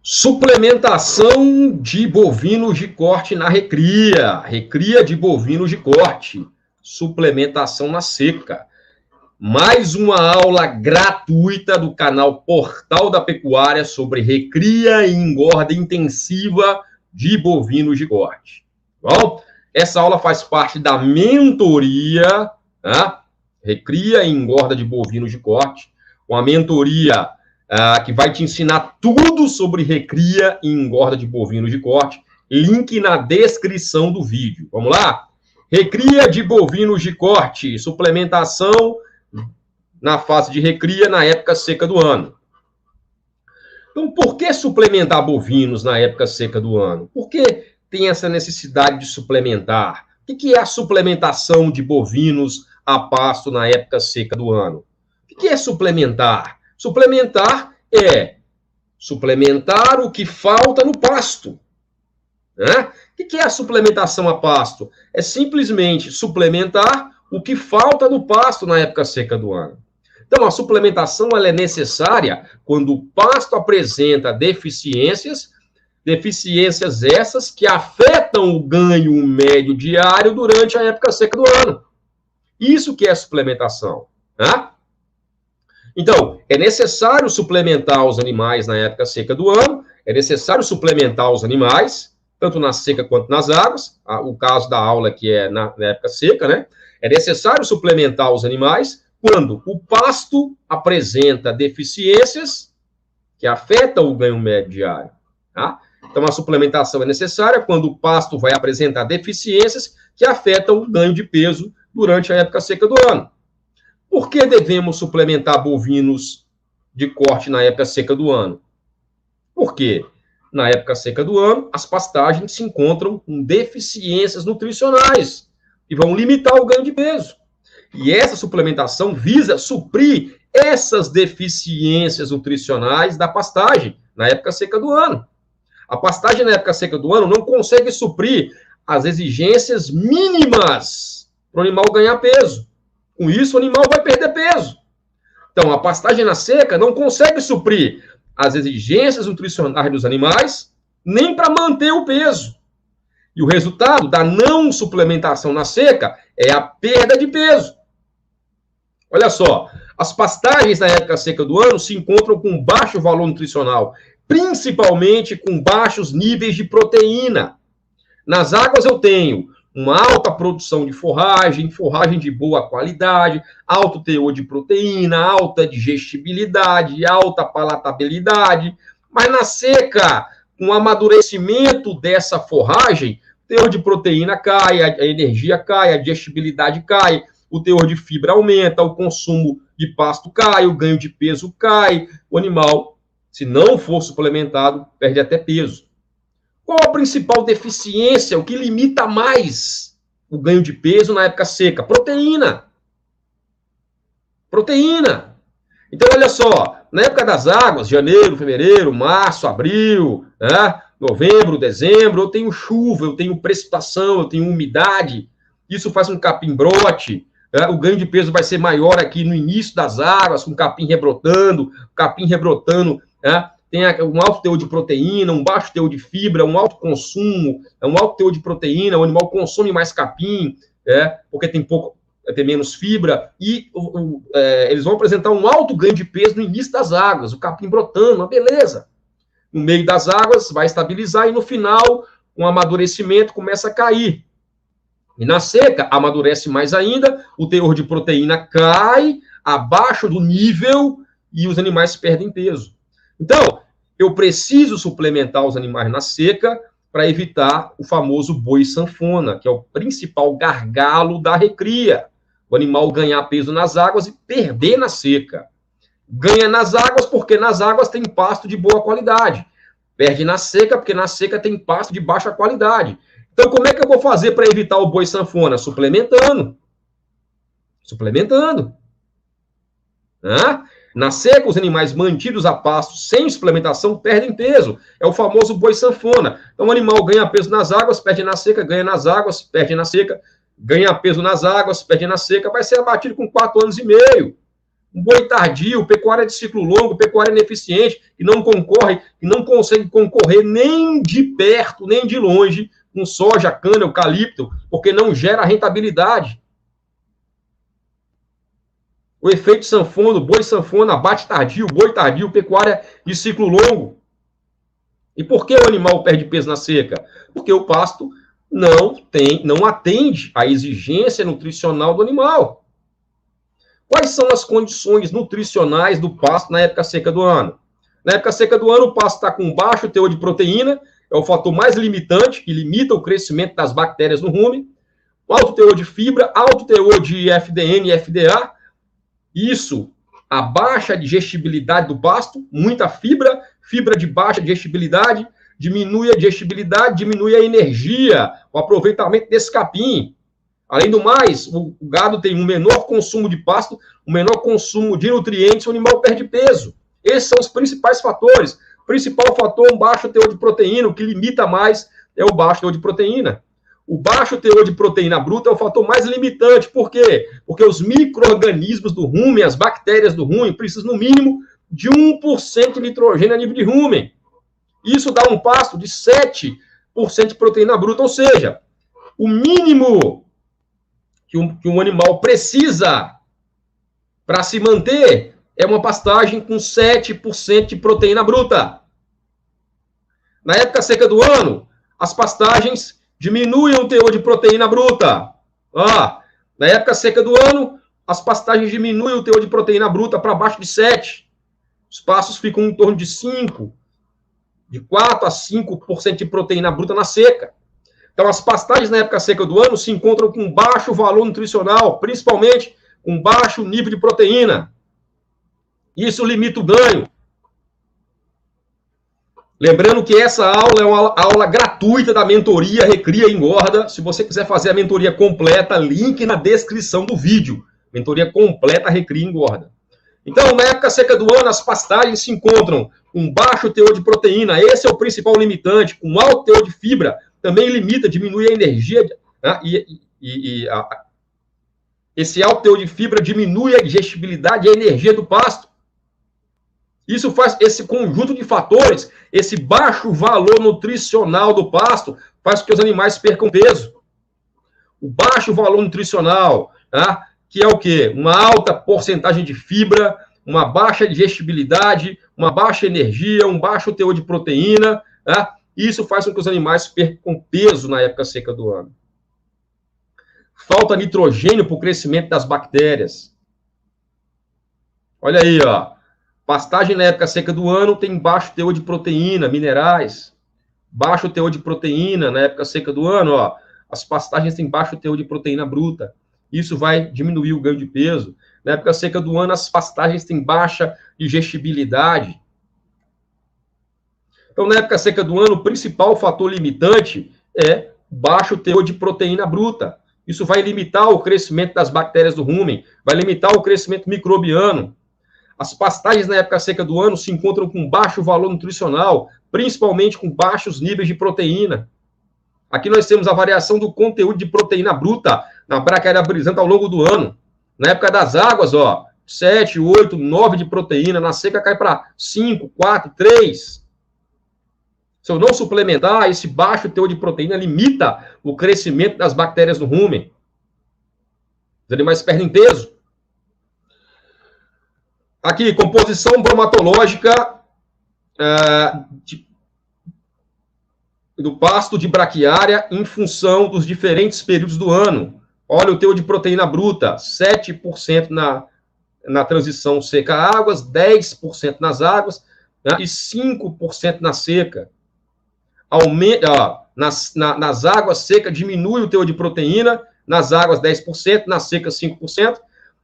Suplementação de bovinos de corte na recria. Recria de bovinos de corte. Suplementação na seca. Mais uma aula gratuita do canal Portal da Pecuária sobre recria e engorda intensiva de bovinos de corte. Bom, essa aula faz parte da mentoria, né? Recria e engorda de bovinos de corte. Uma mentoria que vai te ensinar tudo sobre recria e engorda de bovinos de corte. Link na descrição do vídeo. Vamos lá? Recria de bovinos de corte, suplementação na fase de recria na época seca do ano. Então, por que suplementar bovinos na época seca do ano? Por que tem essa necessidade de suplementar? O que é a suplementação de bovinos a pasto na época seca do ano? O que é suplementar? Suplementar é suplementar o que falta no pasto. Né? O que é a suplementação a pasto? É simplesmente suplementar o que falta no pasto na época seca do ano. Então, a suplementação ela é necessária quando o pasto apresenta deficiências essas que afetam o ganho médio diário durante a época seca do ano. Isso que é suplementação. Né? Então, é necessário suplementar os animais na época seca do ano, é necessário suplementar os animais, tanto na seca quanto nas águas, o caso da aula que é na época seca, né? É necessário suplementar os animais quando o pasto apresenta deficiências que afetam o ganho médio diário, tá? Então, a suplementação é necessária quando o pasto vai apresentar deficiências que afetam o ganho de peso durante a época seca do ano. Por que devemos suplementar bovinos de corte na época seca do ano? Porque na época seca do ano, as pastagens se encontram com deficiências nutricionais e vão limitar o ganho de peso. E essa suplementação visa suprir essas deficiências nutricionais da pastagem na época seca do ano. A pastagem na época seca do ano não consegue suprir as exigências mínimas para o animal ganhar peso. Com isso, o animal vai perder peso. Então, a pastagem na seca não consegue suprir as exigências nutricionais dos animais, nem para manter o peso. E o resultado da não suplementação na seca é a perda de peso. Olha só, as pastagens na época seca do ano se encontram com baixo valor nutricional, principalmente com baixos níveis de proteína. Nas águas eu tenho uma alta produção de forragem de boa qualidade, alto teor de proteína, alta digestibilidade, alta palatabilidade. Mas na seca, com o amadurecimento dessa forragem, o teor de proteína cai, a energia cai, a digestibilidade cai, o teor de fibra aumenta, o consumo de pasto cai, o ganho de peso cai. O animal, se não for suplementado, perde até peso. Qual a principal deficiência, o que limita mais o ganho de peso na época seca? Proteína. Proteína. Então, olha só, na época das águas, janeiro, fevereiro, março, abril, né, novembro, dezembro, eu tenho chuva, eu tenho precipitação, eu tenho umidade, isso faz um capim brote, né, o ganho de peso vai ser maior aqui no início das águas, com capim rebrotando, né, tem um alto teor de proteína, um baixo teor de fibra, um alto consumo, um alto teor de proteína, o animal consome mais capim, porque tem menos fibra, e eles vão apresentar um alto ganho de peso no início das águas, o capim brotando, uma beleza. No meio das águas, vai estabilizar, e no final, com o amadurecimento, começa a cair. E na seca, amadurece mais ainda, o teor de proteína cai abaixo do nível, e os animais perdem peso. Então, eu preciso suplementar os animais na seca para evitar o famoso boi sanfona, que é o principal gargalo da recria. O animal ganhar peso nas águas e perder na seca. Ganha nas águas porque nas águas tem pasto de boa qualidade. Perde na seca porque na seca tem pasto de baixa qualidade. Então, como é que eu vou fazer para evitar o boi sanfona? Suplementando. Na seca, os animais mantidos a pasto sem suplementação perdem peso. É o famoso boi sanfona. Então, o animal ganha peso nas águas, perde na seca, ganha nas águas, perde na seca, ganha peso nas águas, perde na seca, vai ser abatido com 4 anos e meio. Um boi tardio, pecuária de ciclo longo, pecuária ineficiente, que não concorre, que não consegue concorrer nem de perto, nem de longe, com soja, cana, eucalipto, porque não gera rentabilidade. O efeito sanfona, boi sanfona, abate tardio, boi tardio, pecuária de ciclo longo. E por que o animal perde peso na seca? Porque o pasto não atende à exigência nutricional do animal. Quais são as condições nutricionais do pasto na época seca do ano? Na época seca do ano, o pasto está com baixo teor de proteína, é o fator mais limitante, que limita o crescimento das bactérias no rumen. Alto teor de fibra, alto teor de FDN e FDA. Isso, a baixa digestibilidade do pasto, muita fibra, fibra de baixa digestibilidade, diminui a digestibilidade, diminui a energia, o aproveitamento desse capim. Além do mais, o gado tem um menor consumo de pasto, um menor consumo de nutrientes, o animal perde peso. Esses são os principais fatores. O principal fator, um baixo teor de proteína, o que limita mais é o baixo teor de proteína. O baixo teor de proteína bruta é o fator mais limitante. Por quê? Porque os micro-organismos do rumen, as bactérias do rumen, precisam, no mínimo, de 1% de nitrogênio a nível de rumen. Isso dá um pasto de 7% de proteína bruta, ou seja, o mínimo que um animal precisa para se manter é uma pastagem com 7% de proteína bruta. Na época seca do ano, as pastagens diminuem o teor de proteína bruta. Na época seca do ano, as pastagens diminuem o teor de proteína bruta para baixo de 7. Os pastos ficam em torno de 5, de 4 a 5% de proteína bruta na seca. Então, as pastagens na época seca do ano se encontram com baixo valor nutricional, principalmente com baixo nível de proteína. Isso limita o ganho. Lembrando que essa aula é uma aula gratuita da mentoria Recria e Engorda. Se você quiser fazer a mentoria completa, link na descrição do vídeo. Mentoria completa Recria e Engorda. Então, na época seca do ano, as pastagens se encontram com baixo teor de proteína. Esse é o principal limitante. Com alto teor de fibra, também limita, diminui a energia. Né? Esse alto teor de fibra diminui a digestibilidade e a energia do pasto. Isso faz, esse conjunto de fatores, esse baixo valor nutricional do pasto, faz com que os animais percam peso. O baixo valor nutricional, tá? Que é o quê? Uma alta porcentagem de fibra, uma baixa digestibilidade, uma baixa energia, um baixo teor de proteína, tá? Isso faz com que os animais percam peso na época seca do ano. Falta nitrogênio para o crescimento das bactérias. Olha aí, ó. Pastagem na época seca do ano tem baixo teor de proteína, minerais. Baixo teor de proteína na época seca do ano, ó. As pastagens têm baixo teor de proteína bruta. Isso vai diminuir o ganho de peso. Na época seca do ano, as pastagens têm baixa digestibilidade. Então, na época seca do ano, o principal fator limitante é baixo teor de proteína bruta. Isso vai limitar o crescimento das bactérias do rumen, vai limitar o crescimento microbiano. As pastagens na época seca do ano se encontram com baixo valor nutricional, principalmente com baixos níveis de proteína. Aqui nós temos a variação do conteúdo de proteína bruta na braquiária brisanta ao longo do ano. Na época das águas, ó, 7, 8, 9 de proteína. Na seca cai para 5, 4, 3. Se eu não suplementar, esse baixo teor de proteína limita o crescimento das bactérias no rumen. Os animais perdem peso. Aqui, composição bromatológica do pasto de braquiária em função dos diferentes períodos do ano. Olha o teor de proteína bruta, 7% na transição seca-águas, 10% nas águas, né, e 5% na seca. Nas águas secas diminui o teor de proteína, nas águas 10%, na seca 5%,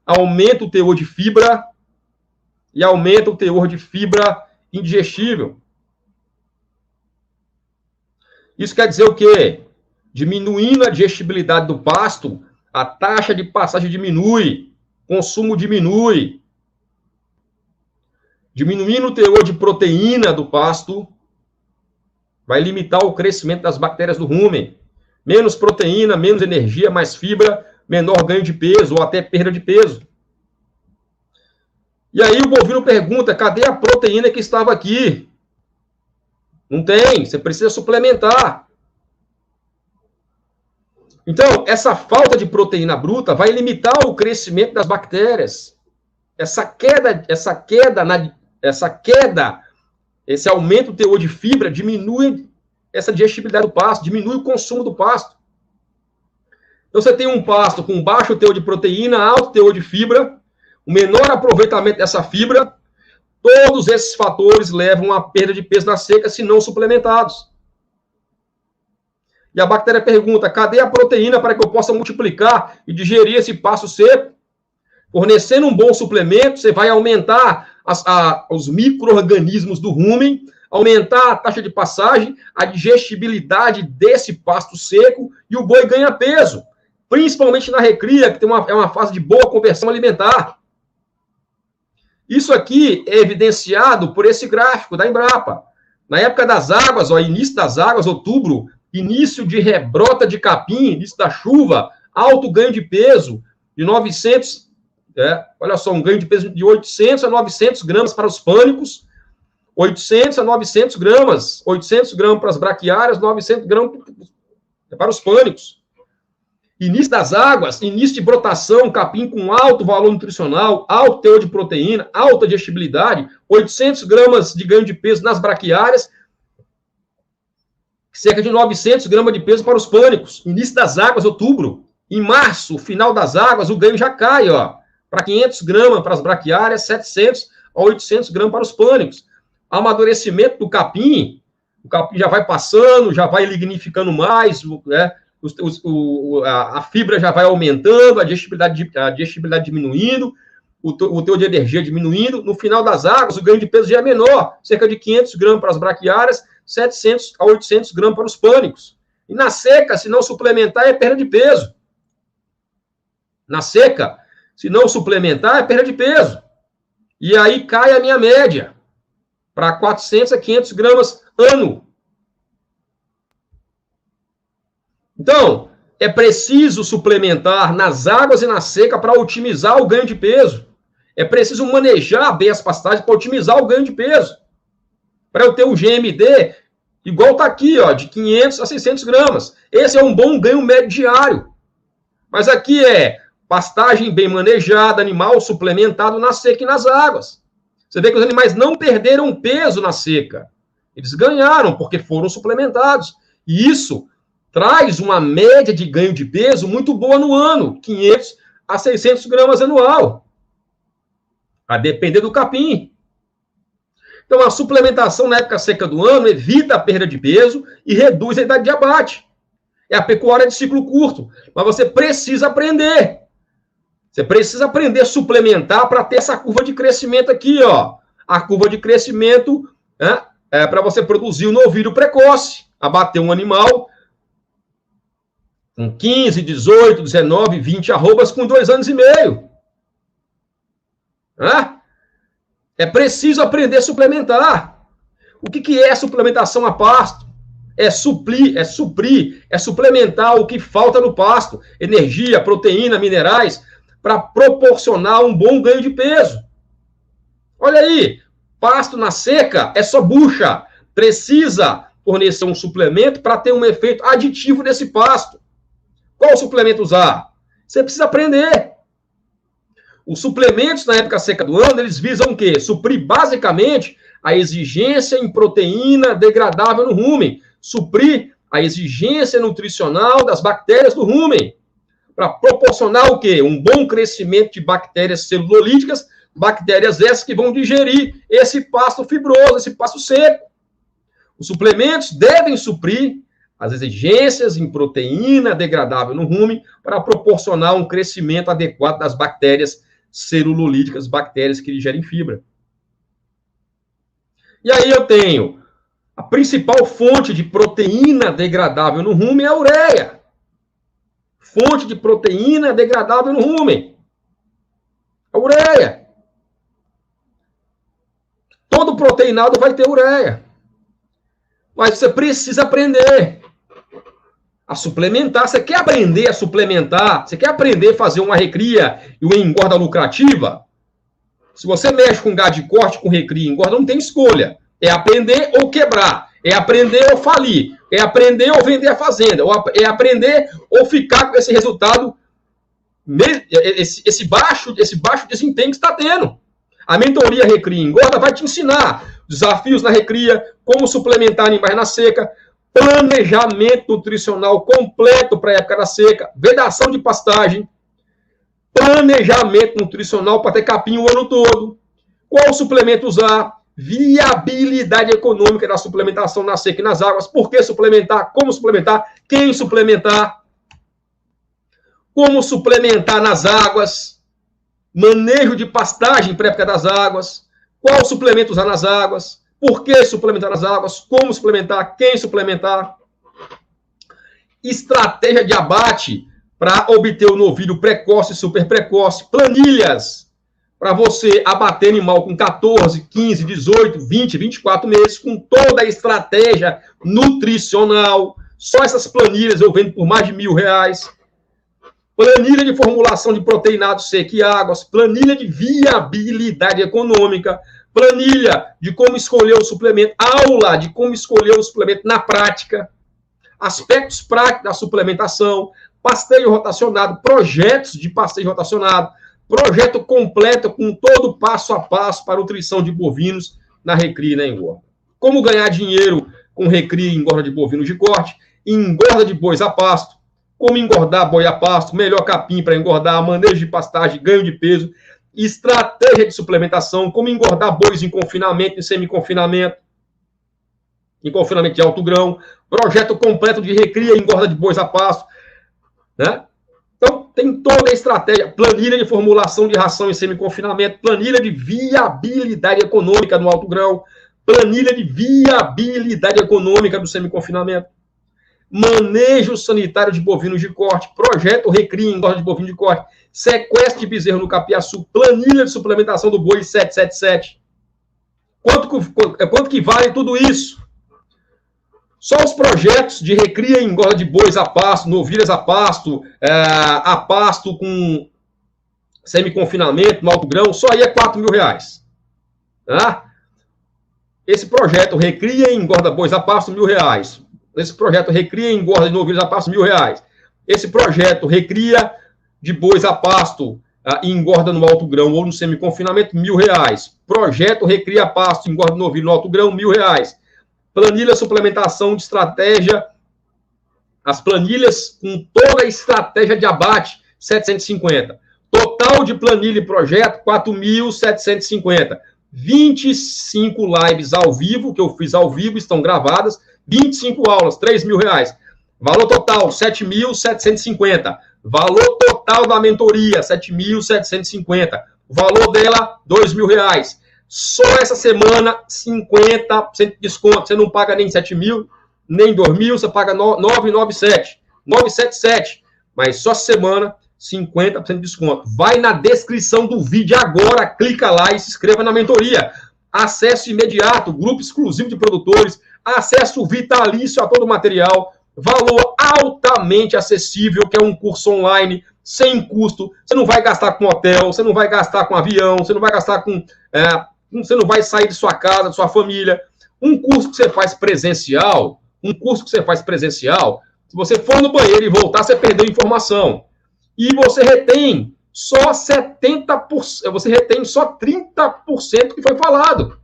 aumenta o teor de fibra e aumenta o teor de fibra indigestível. Isso quer dizer o quê? Diminuindo a digestibilidade do pasto, a taxa de passagem diminui, consumo diminui. Diminuindo o teor de proteína do pasto, vai limitar o crescimento das bactérias do rumen. Menos proteína, menos energia, mais fibra, menor ganho de peso ou até perda de peso. E aí o bovino pergunta, cadê a proteína que estava aqui? Não tem, você precisa suplementar. Então, essa falta de proteína bruta vai limitar o crescimento das bactérias. Esse aumento do teor de fibra diminui essa digestibilidade do pasto, diminui o consumo do pasto. Então, você tem um pasto com baixo teor de proteína, alto teor de fibra, o menor aproveitamento dessa fibra, todos esses fatores levam à perda de peso na seca se não suplementados. E a bactéria pergunta, cadê a proteína para que eu possa multiplicar e digerir esse pasto seco? Fornecendo um bom suplemento, você vai aumentar os micro-organismos do rumen, aumentar a taxa de passagem, a digestibilidade desse pasto seco e o boi ganha peso, principalmente na recria, que é uma fase de boa conversão alimentar. Isso aqui é evidenciado por esse gráfico da Embrapa. Na época das águas, início das águas, outubro, início de rebrota de capim, início da chuva, alto ganho de peso de 900, olha só, um ganho de peso de 800 a 900 gramas para os pânicos, 800 a 900 gramas, 800 gramas para as braquiárias, 900 gramas para os pânicos. Início das águas, início de brotação, capim com alto valor nutricional, alto teor de proteína, alta digestibilidade, 800 gramas de ganho de peso nas braquiárias, cerca de 900 gramas de peso para os pânicos. Início das águas, outubro. Em março, final das águas, o ganho já cai, para 500 gramas para as braquiárias, 700 a 800 gramas para os pânicos. Amadurecimento do capim, o capim já vai passando, já vai lignificando mais, a fibra já vai aumentando, a digestibilidade diminuindo, o teor de energia diminuindo. No final das águas, o ganho de peso já é menor, cerca de 500 gramas para as braquiárias, 700 a 800 gramas para os pânicos. E na seca, se não suplementar, é perda de peso. Na seca, se não suplementar, é perda de peso. E aí cai a minha média para 400 a 500 gramas ano. Então, é preciso suplementar nas águas e na seca para otimizar o ganho de peso. É preciso manejar bem as pastagens para otimizar o ganho de peso. Para eu ter um GMD igual está aqui, de 500 a 600 gramas. Esse é um bom ganho médio diário. Mas aqui é pastagem bem manejada, animal suplementado na seca e nas águas. Você vê que os animais não perderam peso na seca. Eles ganharam porque foram suplementados. E isso traz uma média de ganho de peso muito boa no ano, 500 a 600 gramas anual, a depender do capim. Então, a suplementação na época seca do ano evita a perda de peso e reduz a idade de abate. É a pecuária de ciclo curto, mas você precisa aprender. Você precisa aprender a suplementar para ter essa curva de crescimento aqui, A curva de crescimento é para você produzir um novilho precoce, abater um animal com 15, 18, 19, 20 arrobas com 2 anos e meio. É preciso aprender a suplementar. O que é suplementação a pasto? É suplementar o que falta no pasto. Energia, proteína, minerais, para proporcionar um bom ganho de peso. Olha aí, pasto na seca é só bucha. Precisa fornecer um suplemento para ter um efeito aditivo nesse pasto. Qual suplemento usar? Você precisa aprender. Os suplementos na época seca do ano, eles visam o quê? Suprir basicamente a exigência em proteína degradável no rumen. Suprir a exigência nutricional das bactérias do rumen. Para proporcionar o quê? Um bom crescimento de bactérias celulolíticas, bactérias essas que vão digerir esse pasto fibroso, esse pasto seco. Os suplementos devem suprir as exigências em proteína degradável no rumen para proporcionar um crescimento adequado das bactérias celulolíticas, bactérias que digerem fibra. E aí eu tenho a principal fonte de proteína degradável no rumen é a ureia. Fonte de proteína degradável no rumen. A ureia. Todo proteinado vai ter ureia. Mas você precisa aprender a suplementar. Você quer aprender a suplementar? Você quer aprender a fazer uma recria e uma engorda lucrativa? Se você mexe com gado de corte, com recria e engorda, não tem escolha. É aprender ou quebrar. É aprender ou falir. É aprender ou vender a fazenda. É aprender ou ficar com esse resultado, esse baixo desempenho que está tendo. A mentoria Recria e Engorda vai te ensinar desafios na recria, como suplementar animais na seca, planejamento nutricional completo para a época da seca, vedação de pastagem, planejamento nutricional para ter capim o ano todo, qual suplemento usar, viabilidade econômica da suplementação na seca e nas águas, por que suplementar, como suplementar, quem suplementar, como suplementar nas águas, manejo de pastagem para a época das águas, qual suplemento usar nas águas, por que suplementar nas águas, como suplementar, quem suplementar, estratégia de abate para obter o novilho precoce e super precoce, planilhas para você abater animal com 14, 15, 18, 20, 24 meses, com toda a estratégia nutricional. Só essas planilhas eu vendo por mais de R$1.000. Planilha de formulação de proteinado seco e águas, planilha de viabilidade econômica, planilha de como escolher o suplemento, aula de como escolher o suplemento na prática, aspectos práticos da suplementação, pasteio rotacionado, projetos de pasteio rotacionado, projeto completo com todo passo a passo para a nutrição de bovinos na recria e na engorda. Como ganhar dinheiro com recria e engorda de bovinos de corte, engorda de bois a pasto, como engordar boi a pasto, melhor capim para engordar, manejo de pastagem, ganho de peso, estratégia de suplementação, como engordar bois em confinamento, em semi-confinamento, em confinamento de alto grão, projeto completo de recria e engorda de bois a pasto, né? Então, tem toda a estratégia, planilha de formulação de ração em semi-confinamento, planilha de viabilidade econômica no alto grão, planilha de viabilidade econômica do semi-confinamento, manejo sanitário de bovinos de corte, projeto recria e engorda de bovino de corte, sequestro de bezerro no capiaçu, planilha de suplementação do boi 777. Quanto que vale tudo isso? Só os projetos de recria e engorda de bois a pasto, novilhas a pasto com semi-confinamento, no alto grão, só aí é R$4.000. Tá? Esse projeto recria e engorda bois a pasto, R$1.000. Esse projeto recria e engorda de novilhas a pasto, R$1.000. Esse projeto recria de bois a pasto e engorda no alto grão ou no semi-confinamento, R$1.000. Projeto recria pasto e engorda de novilho no alto grão, R$1.000. Planilha suplementação de estratégia, as planilhas com toda a estratégia de abate, 750. Total de planilha e projeto, 4.750. 25 lives ao vivo, que eu fiz ao vivo, estão gravadas, 25 aulas, R$3.000. Valor total, 7.750. Valor total da mentoria, 7.750. O valor dela, R$2.000. Só essa semana, 50% de desconto. Você não paga nem 7.000, nem 2.000, você paga 997. 977. Mas só essa semana, 50% de desconto. Vai na descrição do vídeo agora, clica lá e se inscreva na mentoria. Acesso imediato, grupo exclusivo de produtores, acesso vitalício a todo o material, valor altamente acessível, que é um curso online, sem custo. Você não vai gastar com hotel, você não vai gastar com avião, você não vai gastar com... você não vai sair de sua casa, de sua família. Um curso que você faz presencial, se você for no banheiro e voltar, você perdeu informação. E você retém só 70%, você retém só 30% que foi falado.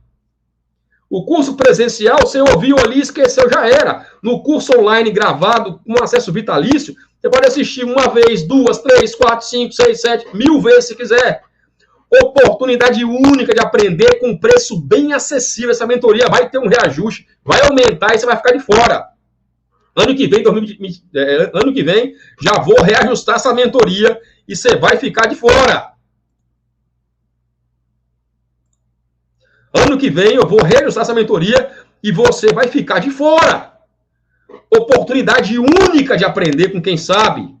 O curso presencial, você ouviu ali e esqueceu, já era. No curso online gravado, com acesso vitalício, você pode assistir uma vez, 2, 3, 4, 5, 6, 7, 1.000 vezes se quiser. Oportunidade única de aprender com preço bem acessível. Essa mentoria vai ter um reajuste, vai aumentar e você vai ficar de fora. Ano que vem, já vou reajustar essa mentoria e você vai ficar de fora. Ano que vem eu vou reajustar essa mentoria e você vai ficar de fora. Oportunidade única de aprender com quem sabe.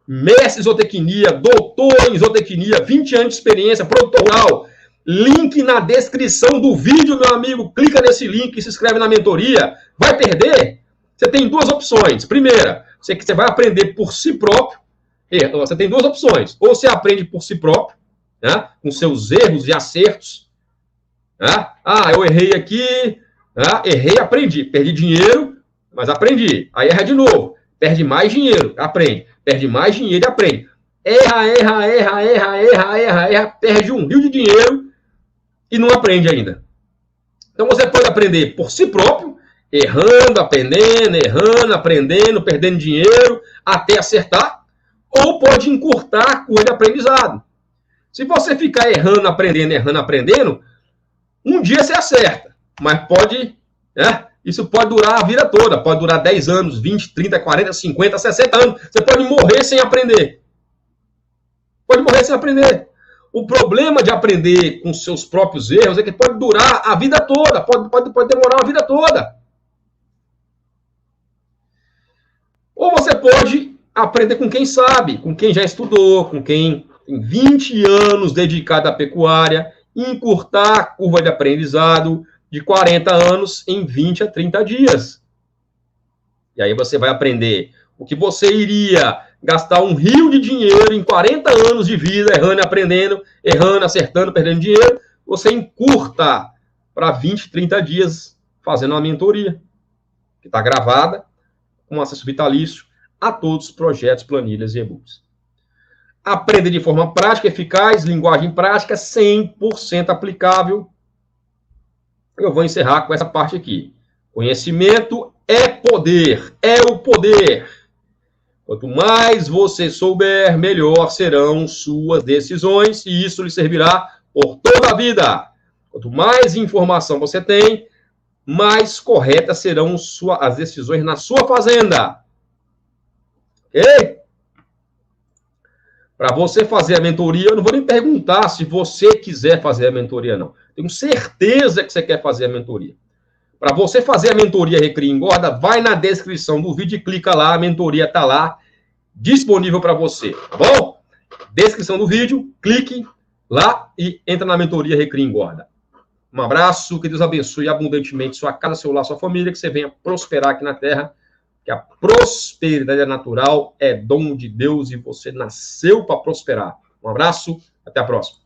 Mestre em zootecnia, doutor em zootecnia, 20 anos de experiência, produtor rural. Link na descrição do vídeo, meu amigo. Clica nesse link e se inscreve na mentoria. Vai perder? Você tem duas opções. Primeira, você vai aprender por si próprio. Você tem duas opções. Ou você aprende por si próprio, né? Com seus erros e acertos. Né? Ah, eu errei aqui, né? Errei, aprendi. Perdi dinheiro, mas aprendi. Aí erra de novo. Perde mais dinheiro, aprende. Perde mais dinheiro e aprende. Erra, perde um rio de dinheiro e não aprende ainda. Então você pode aprender por si próprio, errando, aprendendo, perdendo dinheiro, até acertar, ou pode encurtar a curva de aprendizado. Se você ficar errando, aprendendo, um dia você acerta, mas pode, né? Isso pode durar a vida toda, pode durar 10 anos, 20, 30, 40, 50, 60 anos. Você pode morrer sem aprender. Pode morrer sem aprender. O problema de aprender com seus próprios erros é que pode durar a vida toda, pode demorar a vida toda. Ou você pode aprender com quem sabe, com quem já estudou, com quem tem 20 anos dedicado à pecuária, encurtar a curva de aprendizado de 40 anos em 20 a 30 dias. E aí você vai aprender o que você iria gastar um rio de dinheiro em 40 anos de vida, errando e aprendendo, errando, acertando, perdendo dinheiro, você encurta para 20, 30 dias fazendo uma mentoria, que está gravada, com acesso vitalício a todos os projetos, planilhas e e-books. Aprenda de forma prática, eficaz, linguagem prática, 100% aplicável. Eu vou encerrar com essa parte aqui. Conhecimento é poder, é o poder. Quanto mais você souber, melhor serão suas decisões e isso lhe servirá por toda a vida. Quanto mais informação você tem, mais corretas serão as decisões na sua fazenda. Ok? Para você fazer a mentoria, eu não vou nem perguntar se você quiser fazer a mentoria, não. Tenho certeza que você quer fazer a mentoria. Para você fazer a mentoria Recria e Engorda, vai na descrição do vídeo e clica lá, a mentoria está lá, disponível para você, tá bom? Descrição do vídeo, clique lá e entra na mentoria Recria e Engorda. Um abraço, que Deus abençoe abundantemente sua casa, seu lar, sua família, que você venha prosperar aqui na Terra, que a prosperidade é natural, é dom de Deus e você nasceu para prosperar. Um abraço, até a próxima.